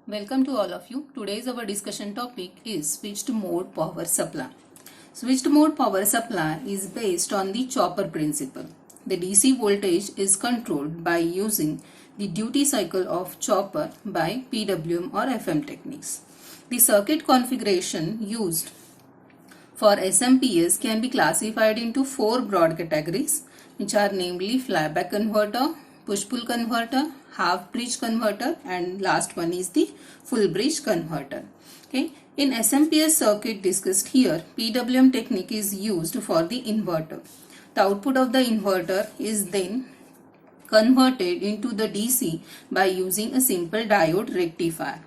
Welcome to all of you. Today's our discussion topic is switched mode power supply. Switched mode power supply is based on the chopper principle. The DC voltage is controlled by using the duty cycle of chopper by PWM or FM techniques. The circuit configuration used for SMPS can be classified into four broad categories, which are namely flyback converter, push-pull converter, half bridge converter, and last one is the full bridge converter. Okay. In SMPS circuit discussed here, PWM technique is used for the inverter. The output of the inverter is then converted into the DC by using a simple diode rectifier.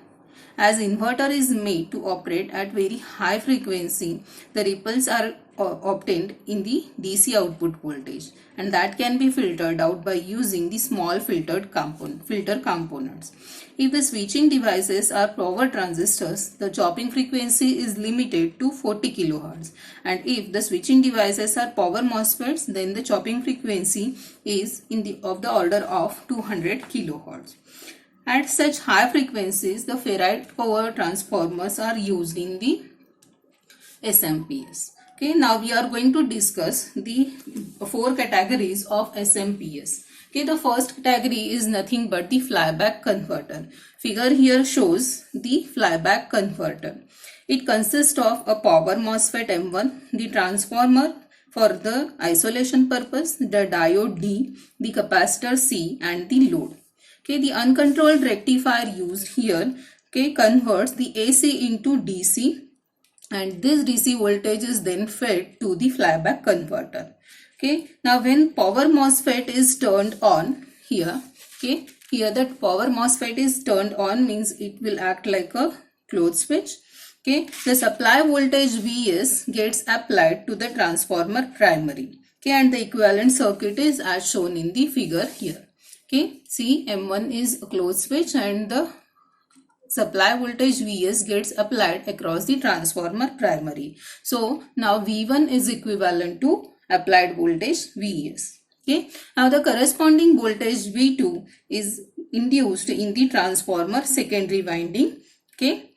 As inverter is made to operate at very high frequency, the ripples are obtained in the DC output voltage, and that can be filtered out by using the small filter components. If the switching devices are power transistors, the chopping frequency is limited to 40 kHz, and if the switching devices are power MOSFETs, then the chopping frequency is of the order of 200 kHz. At such high frequencies, the ferrite power transformers are used in the SMPS. Okay, now we are going to discuss the four categories of SMPS. Okay, the first category is nothing but the flyback converter. Figure here shows the flyback converter. It consists of a power MOSFET M1, the transformer for the isolation purpose, the diode D, the capacitor C, and the load. Okay, the uncontrolled rectifier used here converts the AC into DC, and this DC voltage is then fed to the flyback converter. Okay, now when power MOSFET is turned on here, here that power MOSFET is turned on means it will act like a closed switch. Okay, the supply voltage Vs gets applied to the transformer primary. Okay, and the equivalent circuit is as shown in the figure here. Okay, see, M1 is a closed switch and the supply voltage Vs gets applied across the transformer primary. So now V1 is equivalent to applied voltage Vs. Okay, now the corresponding voltage V2 is induced in the transformer secondary winding. Okay,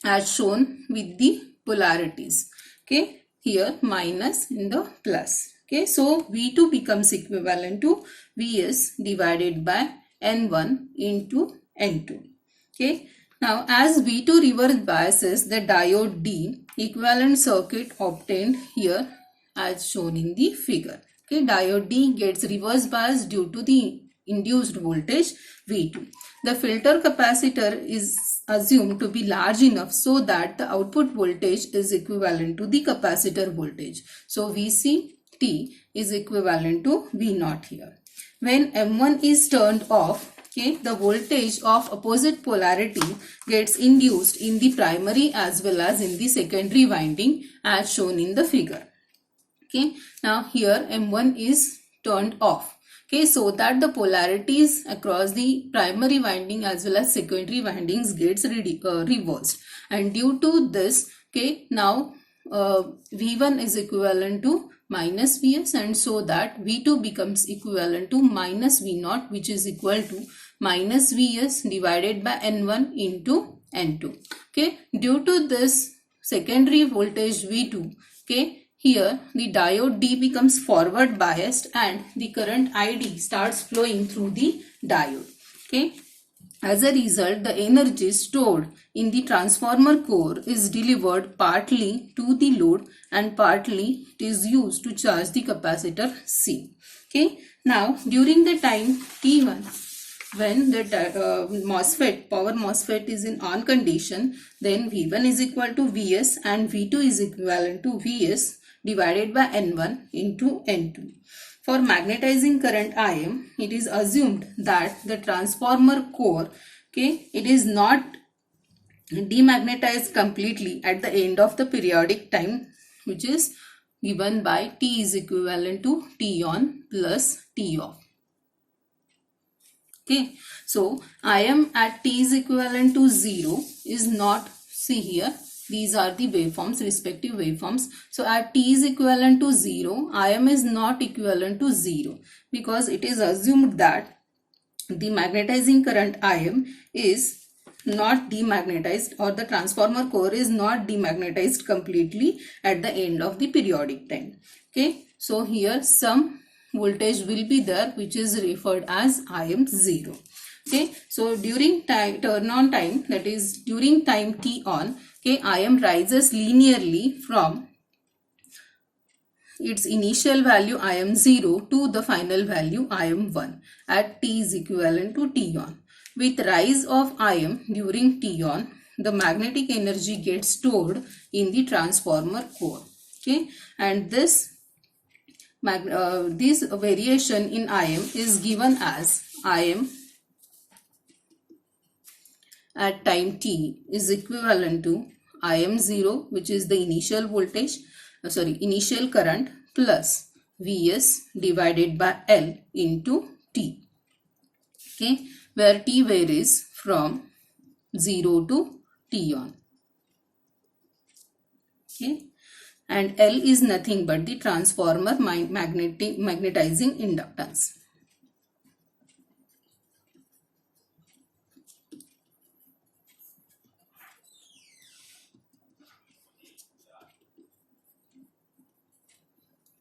as shown with the polarities. Okay, here minus in the plus. Okay, so V2 becomes equivalent to Vs divided by N1 into N2. Okay, now as V2 reverse biases the diode D, equivalent circuit obtained here as shown in the figure. Okay, diode D gets reverse bias due to the induced voltage V2. The filter capacitor is assumed to be large enough so that the output voltage is equivalent to the capacitor voltage. So VC T is equivalent to V0 here. When M1 is turned off, the voltage of opposite polarity gets induced in the primary as well as in the secondary winding as shown in the figure. Okay, now here M1 is turned off. Okay, so that the polarities across the primary winding as well as secondary windings gets reversed, and due to this, now V1 is equivalent to minus Vs, and so that V2 becomes equivalent to minus V0, which is equal to minus Vs divided by N1 into N2. Okay, due to this secondary voltage V2, here the diode D becomes forward biased and the current ID starts flowing through the diode. Okay, as a result, the energy stored in the transformer core is delivered partly to the load and partly it is used to charge the capacitor C. Okay, now during the time T1, when the power MOSFET is in on condition, then V1 is equal to Vs and V2 is equivalent to Vs divided by N1 into N2. For magnetizing current Im, it is assumed that the transformer core, it is not demagnetized completely at the end of the periodic time, which is given by T is equivalent to T on plus T off. Okay, so Im at T is equivalent to 0 is not, see here, these are the waveforms, respective waveforms. So at T is equivalent to 0, Im is not equivalent to 0 because it is assumed that the magnetizing current Im is not demagnetized, or the transformer core is not demagnetized completely at the end of the periodic time. Okay, so here some voltage will be there which is referred as IM0. Okay, so during time turn on time, that is during time t on, okay, IM rises linearly from its initial value IM0 to the final value IM1 at t is equivalent to t on. With rise of IM during t on, the magnetic energy gets stored in the transformer core. Okay, and this variation in IM is given as IM at time t is equivalent to IM0, which is the initial voltage, initial current, plus Vs divided by L into t. Okay, where t varies from 0 to t on. Okay, and L is nothing but the transformer magnetizing inductance.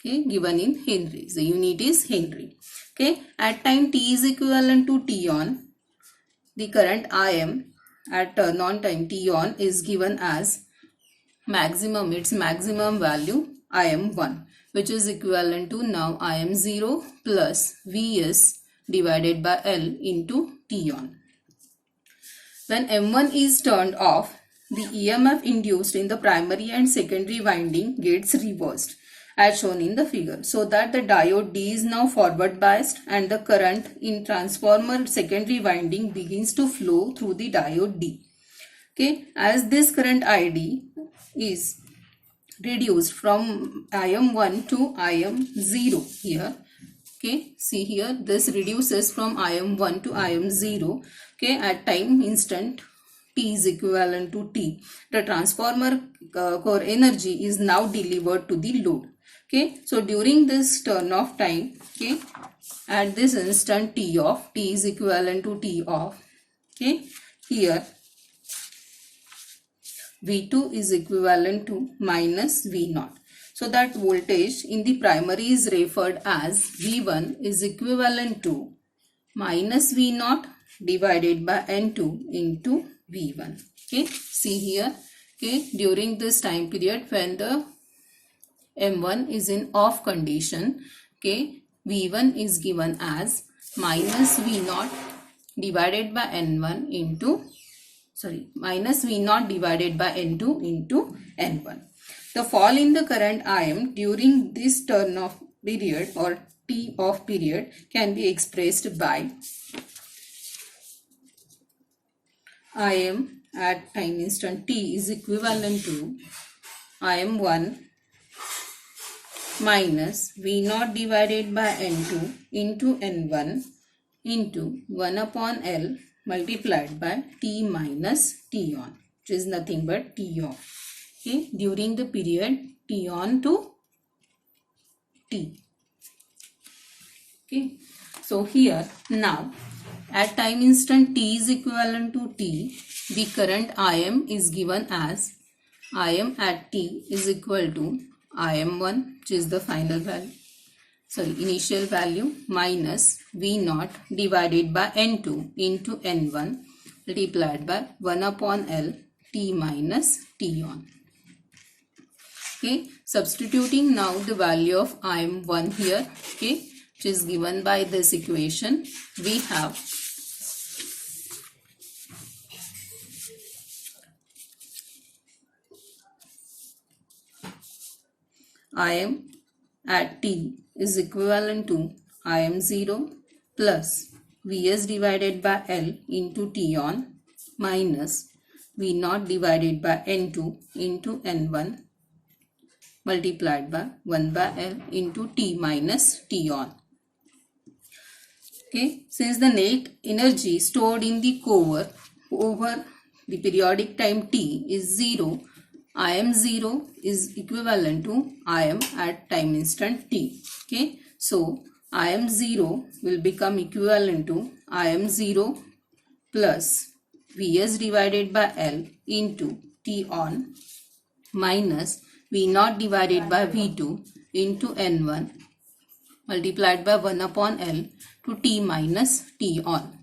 Okay, given in Henry. The unit is Henry. Okay, at time t is equivalent to t on, the current IM at turn on time t on is given as maximum, its maximum value IM1, which is equivalent to now IM0 plus Vs divided by L into t on. When M1 is turned off, the EMF induced in the primary and secondary winding gets reversed as shown in the figure, so that the diode D is now forward biased and the current in transformer secondary winding begins to flow through the diode D. Okay, as this current ID is reduced from IM1 to IM0 here. Okay, see here, this reduces from IM1 to IM0. Okay, at time instant T is equivalent to T, the transformer core energy is now delivered to the load. Okay, so during this turn off time, okay, at this instant T off, T is equivalent to T off. Okay, here V2 is equivalent to minus V0. So that voltage in the primary is referred as V1 is equivalent to minus V0 divided by N2 into V1. Okay, see here, okay, during this time period when the M1 is in off condition, okay, V1 is given as minus V0 divided by N1 into minus V0 divided by N2 into N1. The fall in the current IM during this turn off period or T off period can be expressed by IM at time instant T is equivalent to IM1 minus V0 divided by N2 into N1 into 1 upon L multiplied by T minus T on, which is nothing but T off. Okay, during the period T on to T. Okay, so here now at time instant T is equivalent to T, the current IM is given as IM at T is equal to IM1, which is the final value, initial value, minus V0 divided by N2 into N1 multiplied by 1 upon L T minus T on. Okay, substituting now the value of IM1 here, okay, which is given by this equation, we have IM at T is equivalent to IM0 plus Vs divided by L into T on minus V0 divided by N2 into N1 multiplied by 1 by L into T minus T on. Okay, since the net energy stored in the core over the periodic time T is 0, IM0 is equivalent to IM at time instant T. Okay, so IM0 will become equivalent to IM0 plus Vs divided by L into T on minus V naught divided by V2 into N1 multiplied by 1 upon L to T minus T on.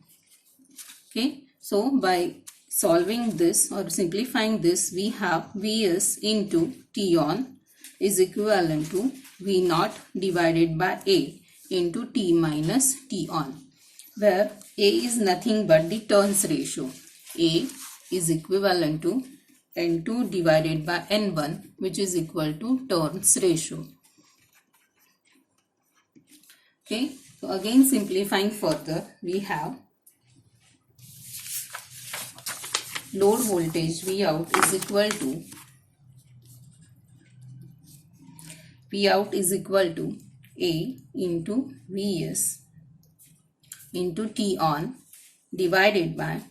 Okay, so by solving this or simplifying this, we have Vs into T on is equivalent to V naught divided by A into T minus T on, where A is nothing but the turns ratio. A is equivalent to N2 divided by N1, which is equal to turns ratio. Okay, so again simplifying further, we have load voltage V out is equal to A into Vs into T on divided by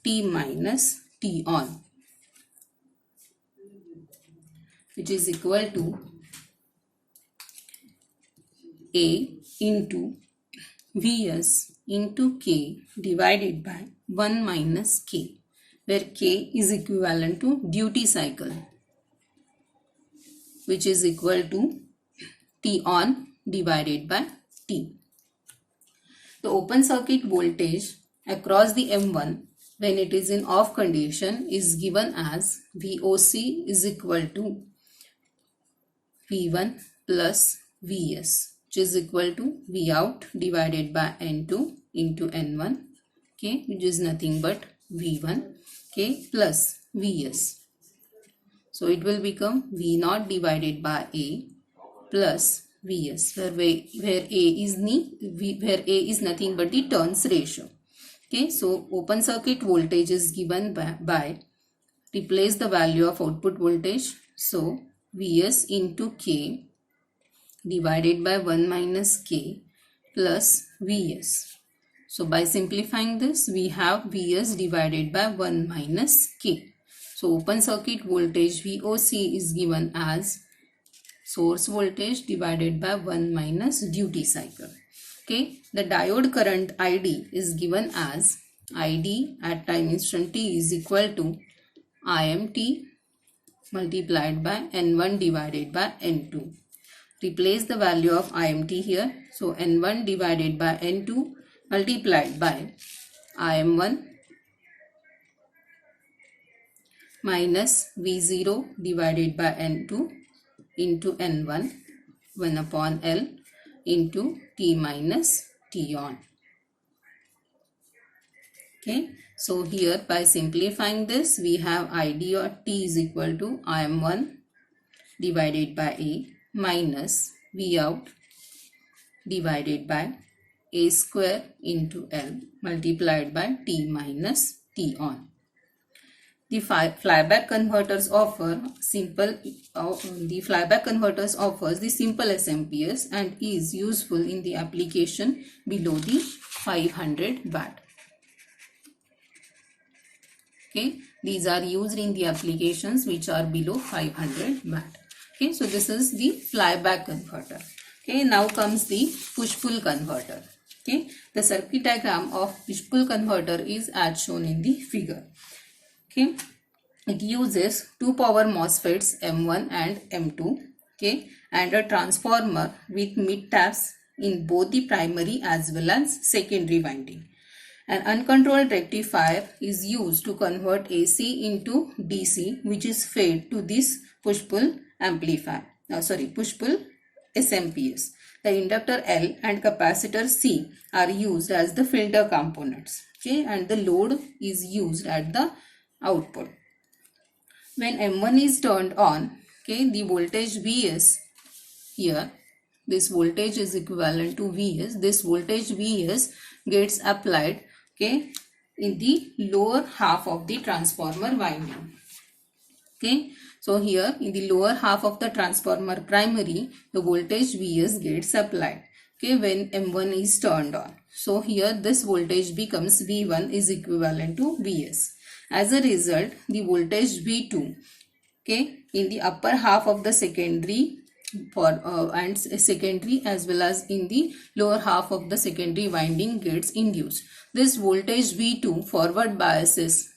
T minus T on, which is equal to A into Vs into K divided by 1 minus K, where K is equivalent to duty cycle, which is equal to T on divided by T. The open circuit voltage across the M1 when it is in off condition is given as VOC is equal to V1 plus Vs, which is equal to V out divided by N2 into N1, okay, which is nothing but V1, okay, plus Vs. So it will become V naught divided by A plus Vs, where A is nothing but the turns ratio. Okay, so open circuit voltage is given by replace the value of output voltage. So Vs into K divided by 1 minus K plus Vs. So by simplifying this, we have Vs divided by 1 minus K. So open circuit voltage VOC is given as source voltage divided by 1 minus duty cycle. Okay, the diode current ID is given as ID at time instant t is equal to IMT multiplied by N1 divided by N2. Replace the value of IMT here. So N1 divided by N2 multiplied by IM1 minus V0 divided by N2 into N1 1 upon L into T minus T on. Okay, so here by simplifying this, we have ID or T is equal to IM1 divided by A minus V out divided by A square into L multiplied by T minus T on. The flyback converters offers the simple SMPS and is useful in the application below the 500 watt. Okay, these are used in the applications which are below 500 watt. Okay, so this is the flyback converter. Okay, now comes the push-pull converter. Okay, the circuit diagram of push-pull converter is as shown in the figure. Okay, it uses two power MOSFETs M1 and M2, okay, and a transformer with mid taps in both the primary as well as secondary winding. An uncontrolled rectifier is used to convert AC into DC, which is fed to this push-pull amplifier. Push-pull SMPS. The inductor L and capacitor C are used as the filter components. Okay, and the load is used at the output. When M1 is turned on, okay, the voltage Vs here, this voltage is equivalent to Vs. This voltage Vs gets applied, okay, in the lower half of the transformer winding. Okay, so here in the lower half of the transformer primary, the voltage Vs gets applied, okay, when M1 is turned on. So here this voltage becomes V1 is equivalent to Vs. As a result, the voltage V2, okay, in the upper half of the secondary and secondary as well as in the lower half of the secondary winding gets induced. This voltage V2 forward biases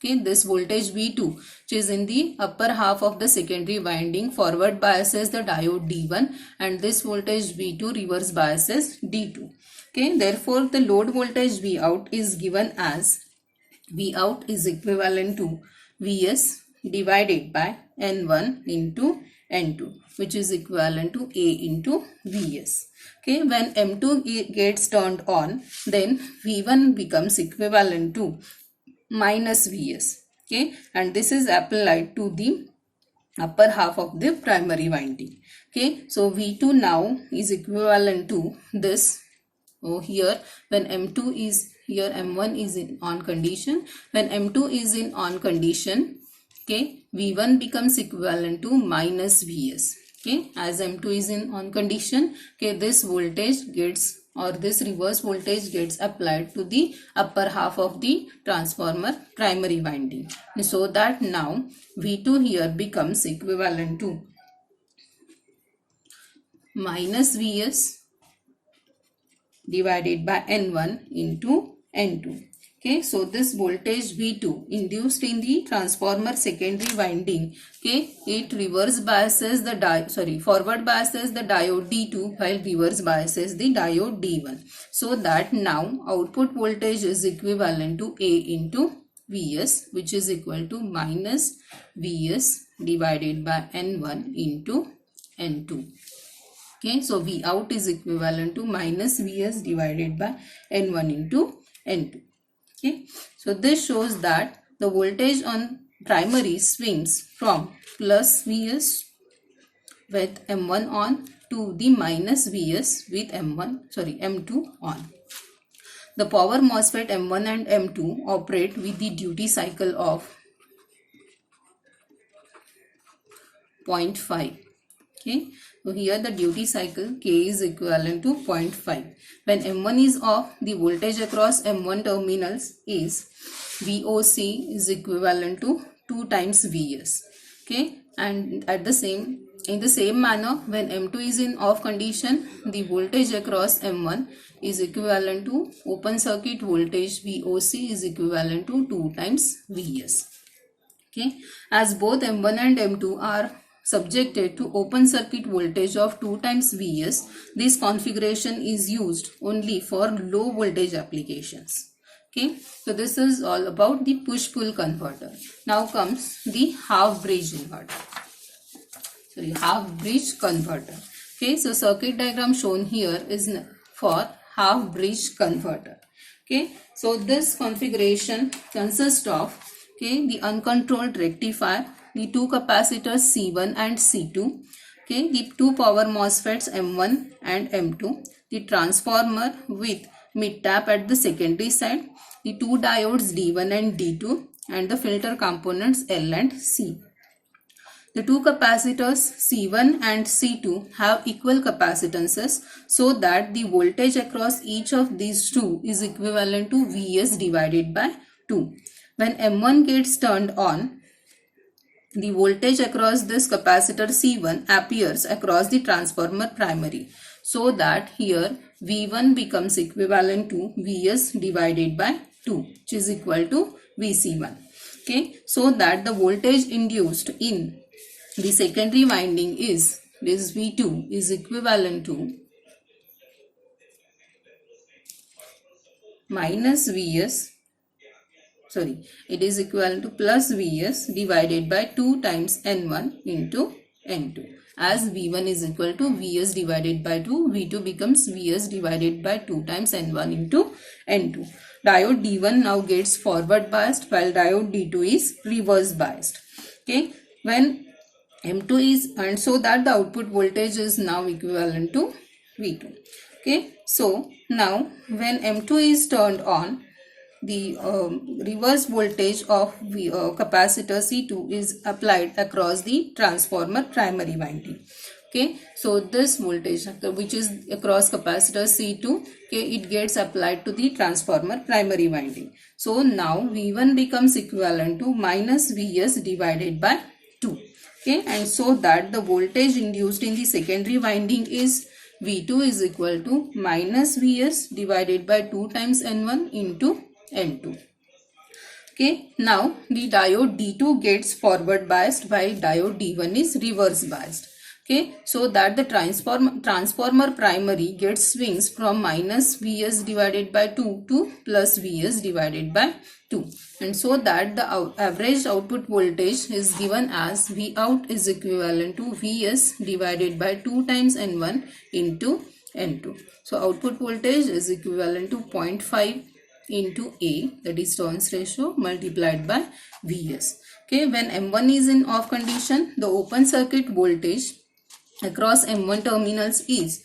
Okay, this voltage V2, which is in the upper half of the secondary winding, forward biases the diode D1, and this voltage V2 reverse biases D2. Okay, therefore the load voltage V out is given as V out is equivalent to Vs divided by N1 into N2, which is equivalent to A into Vs. Okay, when M2 gets turned on, then V1 becomes equivalent to minus Vs. Okay, and this is applied to the upper half of the primary winding. Okay, so V2 now is equivalent to this. So here when M2 is here, M1 is in on condition. When M2 is in on condition, okay, V1 becomes equivalent to minus Vs. Okay, as M2 is in on condition, okay, this voltage gets, or this reverse voltage gets applied to the upper half of the transformer primary winding. So that now V2 here becomes equivalent to minus Vs divided by N1 into N2. Okay, so this voltage V2 induced in the transformer secondary winding, okay, it reverse biases the forward biases the diode D2 while reverse biases the diode D1. So that now output voltage is equivalent to A into Vs, which is equal to minus Vs divided by N1 into N2. Okay, so V out is equivalent to minus Vs divided by N1 into N2. Okay, so this shows that the voltage on primary swings from plus Vs with M1 on to the minus Vs with M2 on. The power MOSFET M1 and M2 operate with the duty cycle of 0.5. Okay, so here the duty cycle K is equivalent to 0.5. When M1 is off, the voltage across M1 terminals is VOC is equivalent to 2 times Vs. Okay, and in the same manner, when M2 is in off condition, the voltage across M1 is equivalent to open circuit voltage VOC is equivalent to 2 times Vs. Okay, as both M1 and M2 are subjected to open circuit voltage of 2 times Vs, this configuration is used only for low voltage applications. Okay, so this is all about the push-pull converter. Now comes the half-bridge converter. Okay, so circuit diagram shown here is for half-bridge converter. Okay, so this configuration consists of, okay, the uncontrolled rectifier, the two capacitors C1 and C2, okay, the two power MOSFETs M1 and M2, the transformer with mid-tap at the secondary side, the two diodes D1 and D2, and the filter components L and C. The two capacitors C1 and C2 have equal capacitances so that the voltage across each of these two is equivalent to Vs divided by 2. When M1 gets turned on, the voltage across this capacitor C1 appears across the transformer primary, so that here V1 becomes equivalent to Vs divided by 2, which is equal to Vc1. Okay, so that the voltage induced in the secondary winding is this V2 is equivalent to minus Vs, it is equivalent to plus Vs divided by 2 times N1 into N2. As V1 is equal to Vs divided by 2, V2 becomes Vs divided by 2 times N1 into N2. Diode D1 now gets forward biased while diode D2 is reverse biased. Okay, when M2 is, and so that the output voltage is now equivalent to V2. Okay, so now when M2 is turned on, the reverse voltage of the capacitor C2 is applied across the transformer primary winding. Okay, so this voltage which is across capacitor C2, okay, it gets applied to the transformer primary winding. So now V1 becomes equivalent to minus Vs divided by 2. Okay, and so that the voltage induced in the secondary winding is V2 is equal to minus Vs divided by 2 times N1 into N2. Okay, now the diode D2 gets forward biased while diode D1 is reverse biased. Okay, so that the transformer primary gets swings from minus Vs divided by 2 to plus Vs divided by 2, and so that the average output voltage is given as V out is equivalent to Vs divided by 2 times N1 into N2. So output voltage is equivalent to 0.5 into A, that is turns ratio, multiplied by Vs. Okay, when M1 is in off condition, the open circuit voltage across M1 terminals is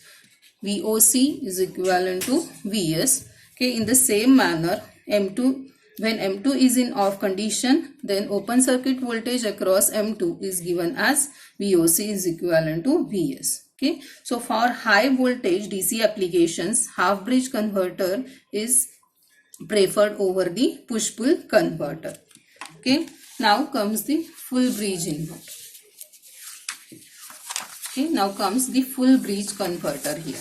VOC is equivalent to Vs. Okay, in the same manner, when M2 is in off condition, then open circuit voltage across M2 is given as VOC is equivalent to Vs. Okay, so for high voltage DC applications, half bridge converter is preferred over the push-pull converter. Okay, now comes the full bridge inverter. Okay, now comes the full bridge converter here.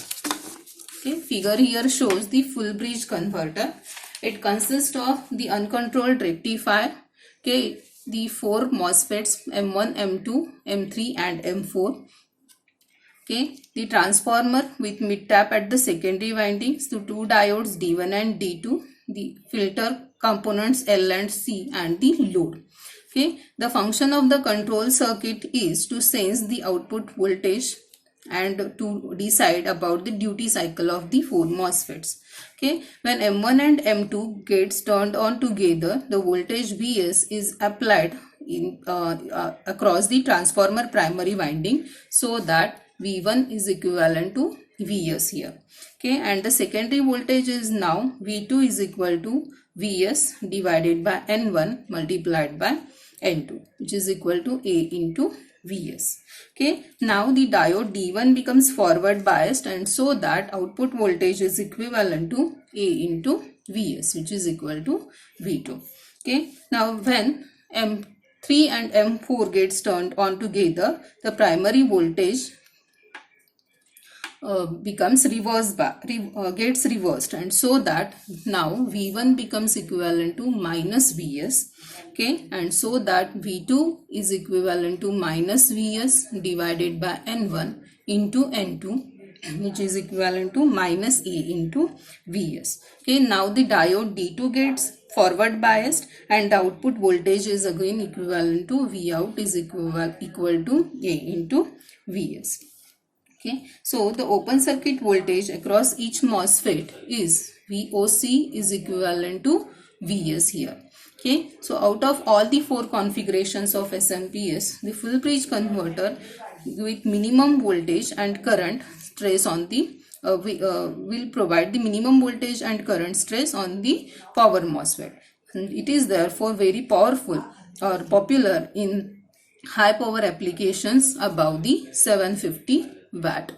Okay, figure here shows the full bridge converter. It consists of the uncontrolled rectifier. Okay, the 4 MOSFETs M1, M2, M3 and M4. Okay, the transformer with mid tap at the secondary windings, to 2 diodes D1 and D2, the filter components L and C, and the load. Okay, the function of the control circuit is to sense the output voltage and to decide about the duty cycle of the 4 MOSFETs. Okay, when M1 and M2 gets turned on together, the voltage Vs is applied in across the transformer primary winding, so that V1 is equivalent to Vs here. Okay, and the secondary voltage is now V2 is equal to Vs divided by N1 multiplied by N2, which is equal to A into Vs. Okay, now the diode D1 becomes forward biased, and so that output voltage is equivalent to A into Vs, which is equal to V2. Okay, now when M3 and M4 gets turned on together, the primary voltage becomes gets reversed, and so that now V1 becomes equivalent to minus Vs. Okay, and so that V2 is equivalent to minus Vs divided by N1 into N2, which is equivalent to minus A into Vs. Okay, now the diode D2 gets forward biased, and the output voltage is again equivalent to V out is equal to A into Vs. Okay, so the open circuit voltage across each MOSFET is VOC is equivalent to Vs here. Okay, so out of all the 4 configurations of SMPS, the full bridge converter with minimum voltage and current stress on the will provide the minimum voltage and current stress on the power MOSFET. And it is therefore very powerful or popular in high power applications above the 750 watt.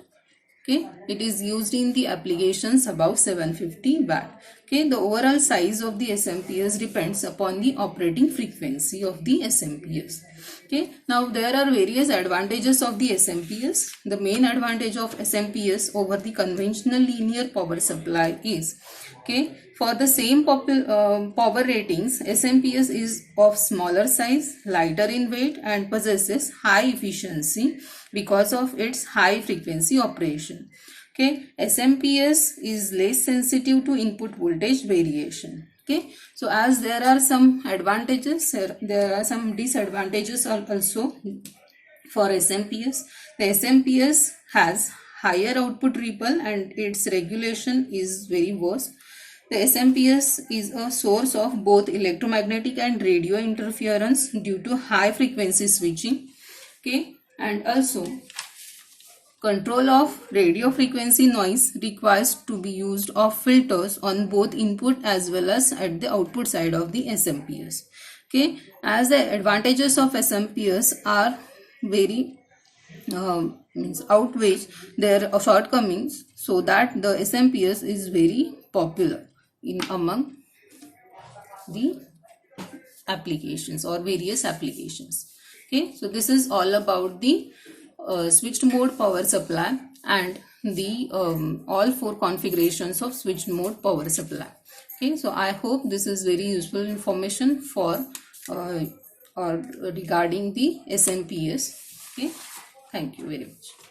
Okay, it is used in the applications above 750 watt. Okay, the overall size of the SMPS depends upon the operating frequency of the SMPS. Okay, now there are various advantages of the SMPS. The main advantage of SMPS over the conventional linear power supply is, okay, for the same power ratings, SMPS is of smaller size, lighter in weight, and possesses high efficiency because of its high frequency operation. Okay, SMPS is less sensitive to input voltage variation. Okay, so as there are some advantages, there are some disadvantages also for SMPS. The SMPS has higher output ripple and its regulation is very worse. The SMPS is a source of both electromagnetic and radio interference due to high frequency switching. Okay, and also control of radio frequency noise requires to be used of filters on both input as well as at the output side of the SMPS. Okay, as the advantages of SMPS are very outweighs their shortcomings, so that the SMPS is very popular in among the applications or various applications. Okay, so this is all about the switched mode power supply and the all 4 configurations of switched mode power supply. Okay, so I hope this is very useful information for or regarding the SMPS. Okay, thank you very much.